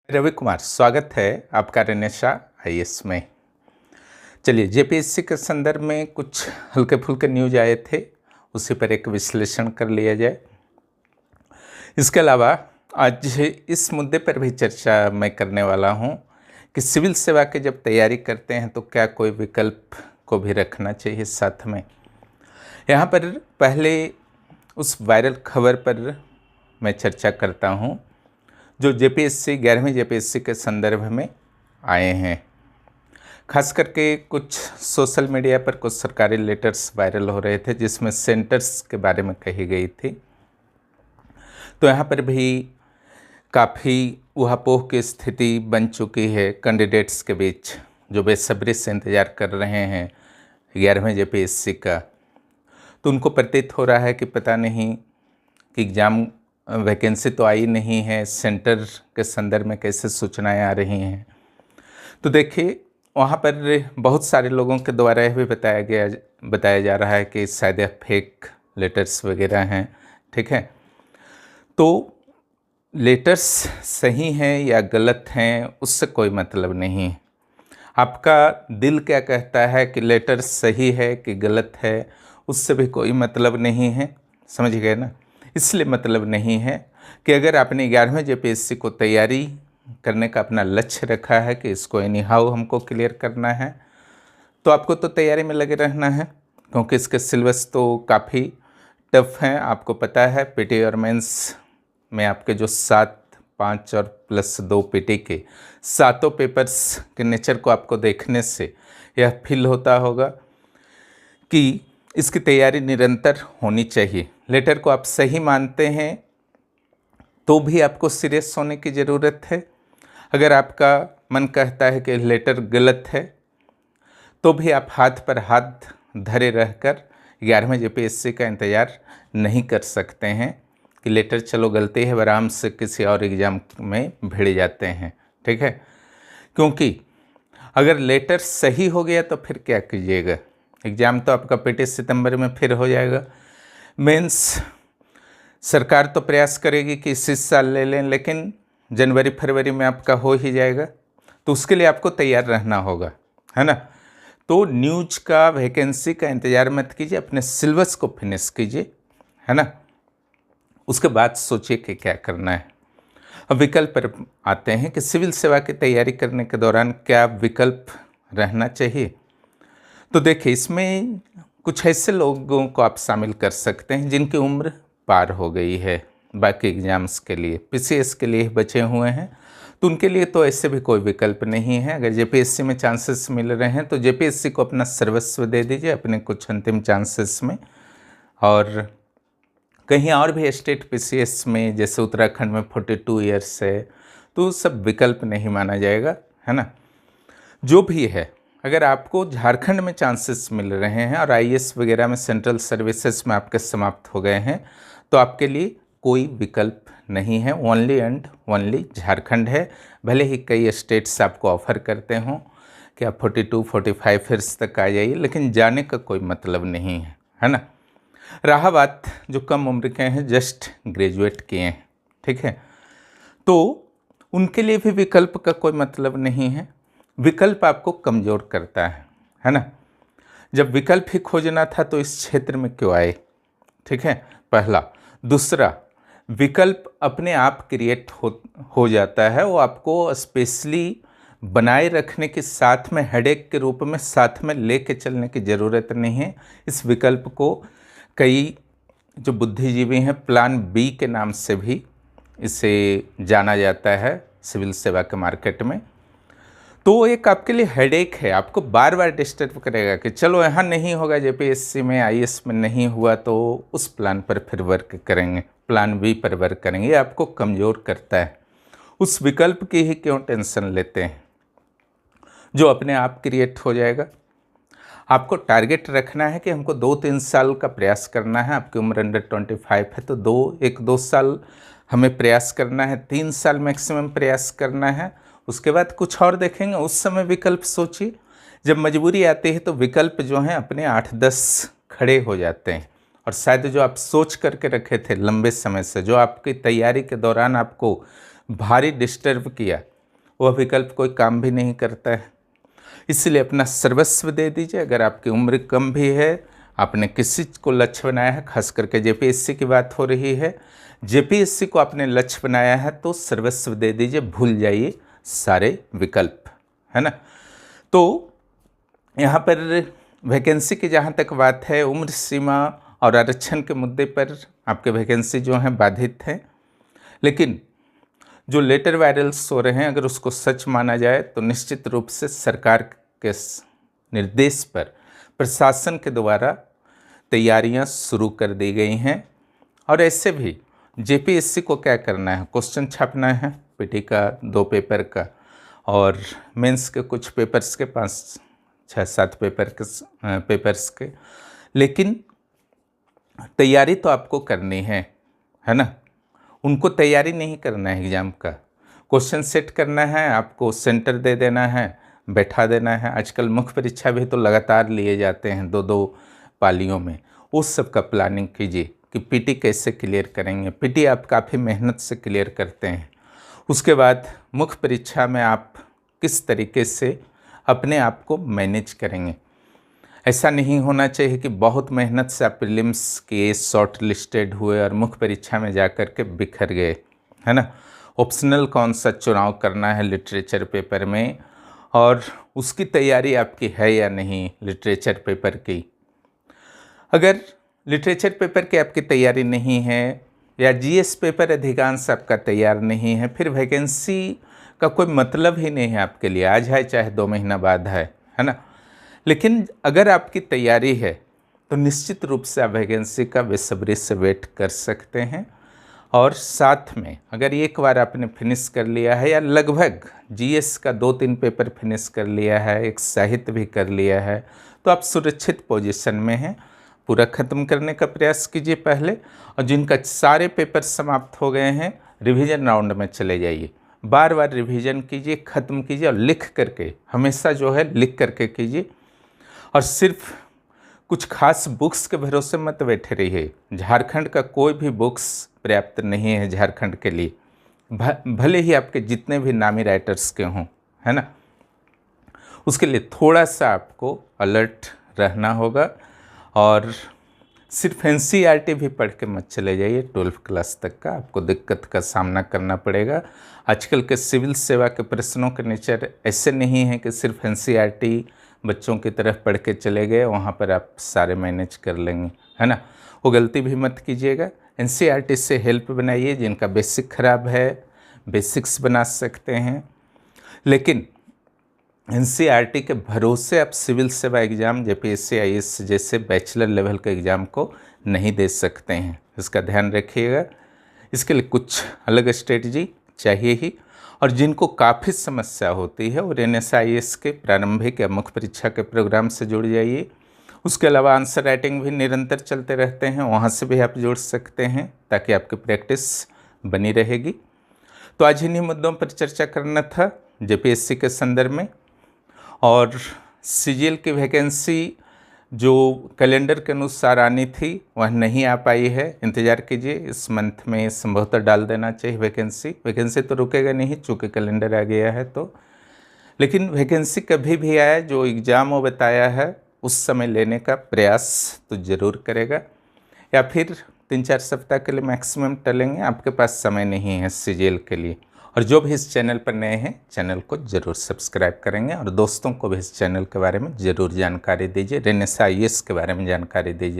रवि कुमार, स्वागत है आपका रनेशा आईएएस में। चलिए, जेपीएससी के संदर्भ में कुछ हल्के फुल्के न्यूज आए थे, उसी पर एक विश्लेषण कर लिया जाए। इसके अलावा आज इस मुद्दे पर भी चर्चा मैं करने वाला हूं कि सिविल सेवा की जब तैयारी करते हैं तो क्या कोई विकल्प को भी रखना चाहिए साथ में। यहाँ पर पहले उस वायरल खबर पर मैं चर्चा करता हूँ जो जेपीएससी 11वीं जेपीएससी के संदर्भ में आए हैं। खास करके कुछ सोशल मीडिया पर कुछ सरकारी लेटर्स वायरल हो रहे थे जिसमें सेंटर्स के बारे में कही गई थी। तो यहाँ पर भी काफ़ी ऊहापोह की स्थिति बन चुकी है कैंडिडेट्स के बीच, जो बेसब्री से इंतज़ार कर रहे हैं 11वें जेपीएससी का। तो उनको प्रतीत हो रहा है कि पता नहीं कि एग्ज़ाम वैकेंसी तो आई नहीं है, सेंटर के संदर्भ में कैसे सूचनाएं आ रही हैं। तो देखिए, वहाँ पर बहुत सारे लोगों के द्वारा यह भी बताया जा रहा है कि शायद फेक लेटर्स वगैरह हैं। ठीक है, तो लेटर्स सही हैं या गलत हैं उससे कोई मतलब नहीं। आपका दिल क्या कहता है कि लेटर सही है कि गलत है, उससे भी कोई मतलब नहीं है। समझ गए ना। इसलिए मतलब नहीं है कि अगर आपने 11वें जेपीएससी को तैयारी करने का अपना लक्ष्य रखा है कि इसको एनी हाउ हमको क्लियर करना है, तो आपको तो तैयारी में लगे रहना है, क्योंकि इसके सिलेबस तो काफ़ी टफ हैं। आपको पता है पीटी और मेंस में आपके जो 7, 5 और +2 पीटी के 7 पेपर्स के नेचर को आपको देखने से यह फील होता होगा कि इसकी तैयारी निरंतर होनी चाहिए। लेटर को आप सही मानते हैं तो भी आपको सीरियस होने की ज़रूरत है। अगर आपका मन कहता है कि लेटर गलत है तो भी आप हाथ पर हाथ धरे रहकर 11वें जेपीएससी का इंतज़ार नहीं कर सकते हैं कि लेटर चलो गलती है, आराम से किसी और एग्ज़ाम में भिड़ जाते हैं। ठीक है, क्योंकि अगर लेटर सही हो गया तो फिर क्या कीजिएगा। एग्ज़ाम तो आपका पीटी सितंबर में फिर हो जाएगा। मेंस सरकार तो प्रयास करेगी कि इसी साल ले लें, लेकिन जनवरी फरवरी में आपका हो ही जाएगा। तो उसके लिए आपको तैयार रहना होगा, है ना। तो न्यूज का, वैकेंसी का इंतज़ार मत कीजिए, अपने सिलेबस को फिनिश कीजिए, है ना। उसके बाद सोचिए कि क्या करना है। अब विकल्प पर आते हैं कि सिविल सेवा की तैयारी करने के दौरान क्या विकल्प रहना चाहिए। तो देखिए, इसमें कुछ ऐसे लोगों को आप शामिल कर सकते हैं जिनकी उम्र पार हो गई है, बाकी एग्ज़ाम्स के लिए, पीसीएस के लिए बचे हुए हैं, तो उनके लिए तो ऐसे भी कोई विकल्प नहीं है। अगर जेपीएससी में चांसेस मिल रहे हैं तो जेपीएससी को अपना सर्वस्व दे दीजिए अपने कुछ अंतिम चांसेस में। और कहीं और भी स्टेट पीसीएस में, जैसे उत्तराखंड में 42 ईयर्स है, तो सब विकल्प नहीं माना जाएगा, है ना। जो भी है, अगर आपको झारखंड में चांसेस मिल रहे हैं और आईएएस वगैरह में सेंट्रल सर्विसेज में आपके समाप्त हो गए हैं, तो आपके लिए कोई विकल्प नहीं है। ओनली एंड ओनली झारखंड है। भले ही कई स्टेट्स आपको ऑफर करते हों कि आप 42, 45 ईयर्स तक आ जाइए, लेकिन जाने का कोई मतलब नहीं है ना। रहा बात जो कम उम्र के हैं, जस्ट ग्रेजुएट किए हैं, ठीक है, तो उनके लिए भी विकल्प का कोई मतलब नहीं है। विकल्प आपको कमज़ोर करता है ना। जब विकल्प ही खोजना था तो इस क्षेत्र में क्यों आए। ठीक है, पहला। दूसरा, विकल्प अपने आप क्रिएट हो जाता है, वो आपको स्पेशली बनाए रखने के साथ में हेडेक के रूप में साथ में लेके चलने की ज़रूरत नहीं है। इस विकल्प को कई जो बुद्धिजीवी हैं प्लान बी के नाम से भी इसे जाना जाता है सिविल सेवा के मार्केट में। तो एक आपके लिए हेडेक है, आपको बार बार डिस्टर्ब करेगा कि चलो यहाँ नहीं होगा जेपीएससी में, आईएएस में नहीं हुआ तो उस प्लान पर फिर वर्क करेंगे, प्लान बी पर वर्क करेंगे। ये आपको कमज़ोर करता है। उस विकल्प की ही क्यों टेंशन लेते हैं जो अपने आप क्रिएट हो जाएगा। आपको टारगेट रखना है कि हमको 2-3 साल का प्रयास करना है। आपकी उम्र अंडर 25 है तो 1-2 साल हमें प्रयास करना है, 3 साल मैक्सिमम प्रयास करना है। उसके बाद कुछ और देखेंगे, उस समय विकल्प सोचिए। जब मजबूरी आती है तो विकल्प जो हैं अपने 8-10 खड़े हो जाते हैं। और शायद जो आप सोच करके रखे थे लंबे समय से, जो आपकी तैयारी के दौरान आपको भारी डिस्टर्ब किया, वह विकल्प कोई काम भी नहीं करता है। इसलिए अपना सर्वस्व दे दीजिए। अगर आपकी उम्र कम भी है, आपने किसी को लक्ष्य बनाया है, खास करके जेपीएससी की बात हो रही है, जेपीएससी को आपने लक्ष्य बनाया है तो सर्वस्व दे दीजिए, भूल जाइए सारे विकल्प, है ना। तो यहाँ पर वैकेंसी की जहाँ तक बात है, उम्र सीमा और आरक्षण के मुद्दे पर आपके वैकेंसी जो हैं बाधित हैं। लेकिन जो लेटर वायरल्स हो रहे हैं, अगर उसको सच माना जाए तो निश्चित रूप से सरकार के निर्देश पर प्रशासन के द्वारा तैयारियां शुरू कर दी गई हैं। और ऐसे भी जेपीएससी को क्या करना है, क्वेश्चन छापना है, पीटी का 2 पेपर का और मेंस के कुछ पेपर्स के 5-6-7 पेपर्स के। लेकिन तैयारी तो आपको करनी है ना। उनको तैयारी नहीं करना है, एग्ज़ाम का क्वेश्चन सेट करना है, आपको सेंटर दे देना है, बैठा देना है। आजकल मुख्य परीक्षा भी तो लगातार लिए जाते हैं 2-2 पालियों में। उस सब का प्लानिंग कीजिए कि पीटी कैसे क्लियर करेंगे। पीटी आप काफ़ी मेहनत से क्लियर करते हैं, उसके बाद मुख्य परीक्षा में आप किस तरीके से अपने आप को मैनेज करेंगे। ऐसा नहीं होना चाहिए कि बहुत मेहनत से आप प्रीलिम्स के शॉर्ट लिस्टेड हुए और मुख्य परीक्षा में जाकर के बिखर गए, है ना। ऑप्शनल कौन सा चुनाव करना है लिटरेचर पेपर में, और उसकी तैयारी आपकी है या नहीं लिटरेचर पेपर की। अगर लिटरेचर पेपर की आपकी तैयारी नहीं है या जीएस पेपर अधिकांश आपका तैयार नहीं है, फिर वैकेंसी का कोई मतलब ही नहीं है आपके लिए। आज है चाहे 2 महीना बाद है ना। लेकिन अगर आपकी तैयारी है तो निश्चित रूप से आप वैकेंसी का बेसब्री से वेट कर सकते हैं। और साथ में अगर एक बार आपने फिनिश कर लिया है या लगभग जीएस का 2-3 पेपर फिनिश कर लिया है, एक साहित्य भी कर लिया है, तो आप सुरक्षित पोजीशन में हैं। पूरा ख़त्म करने का प्रयास कीजिए पहले, और जिनका सारे पेपर समाप्त हो गए हैं रिवीजन राउंड में चले जाइए। बार बार रिवीजन कीजिए, ख़त्म कीजिए, और लिख करके, हमेशा जो है लिख करके कीजिए। और सिर्फ कुछ खास बुक्स के भरोसे मत बैठे रहिए। झारखंड का कोई भी बुक्स पर्याप्त नहीं है झारखंड के लिए, भले ही आपके जितने भी नामी राइटर्स के हों, है ना। उसके लिए थोड़ा सा आपको अलर्ट रहना होगा। और सिर्फ एनसीईआरटी भी पढ़ के मत चले जाइए, 12वीं क्लास तक का आपको दिक्कत का सामना करना पड़ेगा। आजकल के सिविल सेवा के प्रश्नों के नेचर ऐसे नहीं है कि सिर्फ एनसीईआरटी बच्चों की तरफ पढ़ के चले गए, वहाँ पर आप सारे मैनेज कर लेंगे, है ना। वो गलती भी मत कीजिएगा। एनसीईआरटी से हेल्प बनाइए, जिनका बेसिक खराब है बेसिक्स बना सकते हैं। लेकिन एनसीईआरटी के भरोसे आप सिविल सेवा एग्ज़ाम, जेपीएससी, आईएएस जैसे बैचलर लेवल के एग्ज़ाम को नहीं दे सकते हैं, इसका ध्यान रखिएगा। इसके लिए कुछ अलग स्ट्रेटजी चाहिए ही। और जिनको काफ़ी समस्या होती है और एनएसआईएस के प्रारंभिक या मुख्य परीक्षा के प्रोग्राम से जुड़ जाइए। उसके अलावा आंसर राइटिंग भी निरंतर चलते रहते हैं, वहाँ से भी आप जुड़ सकते हैं ताकि आपकी प्रैक्टिस बनी रहेगी। तो आज इन्हीं मुद्दों पर चर्चा करना था जेपीएससी के संदर्भ में। और सीजीएल की वैकेंसी जो कैलेंडर के अनुसार आनी थी वह नहीं आ पाई है, इंतज़ार कीजिए, इस मंथ में संभवतः डाल देना चाहिए वैकेंसी तो रुकेगा नहीं चूँकि कैलेंडर आ गया है तो। लेकिन वैकेंसी कभी भी आए, जो एग्ज़ाम वो बताया है उस समय लेने का प्रयास तो ज़रूर करेगा, या फिर 3-4 सप्ताह के लिए मैक्सिमम टलेंगे, आपके पास समय नहीं है सीजीएल के लिए। और जो भी इस चैनल पर नए हैं चैनल को ज़रूर सब्सक्राइब करेंगे और दोस्तों को भी इस चैनल के बारे में ज़रूर जानकारी दीजिए, रेनेसा आईएएस के बारे में जानकारी दीजिए।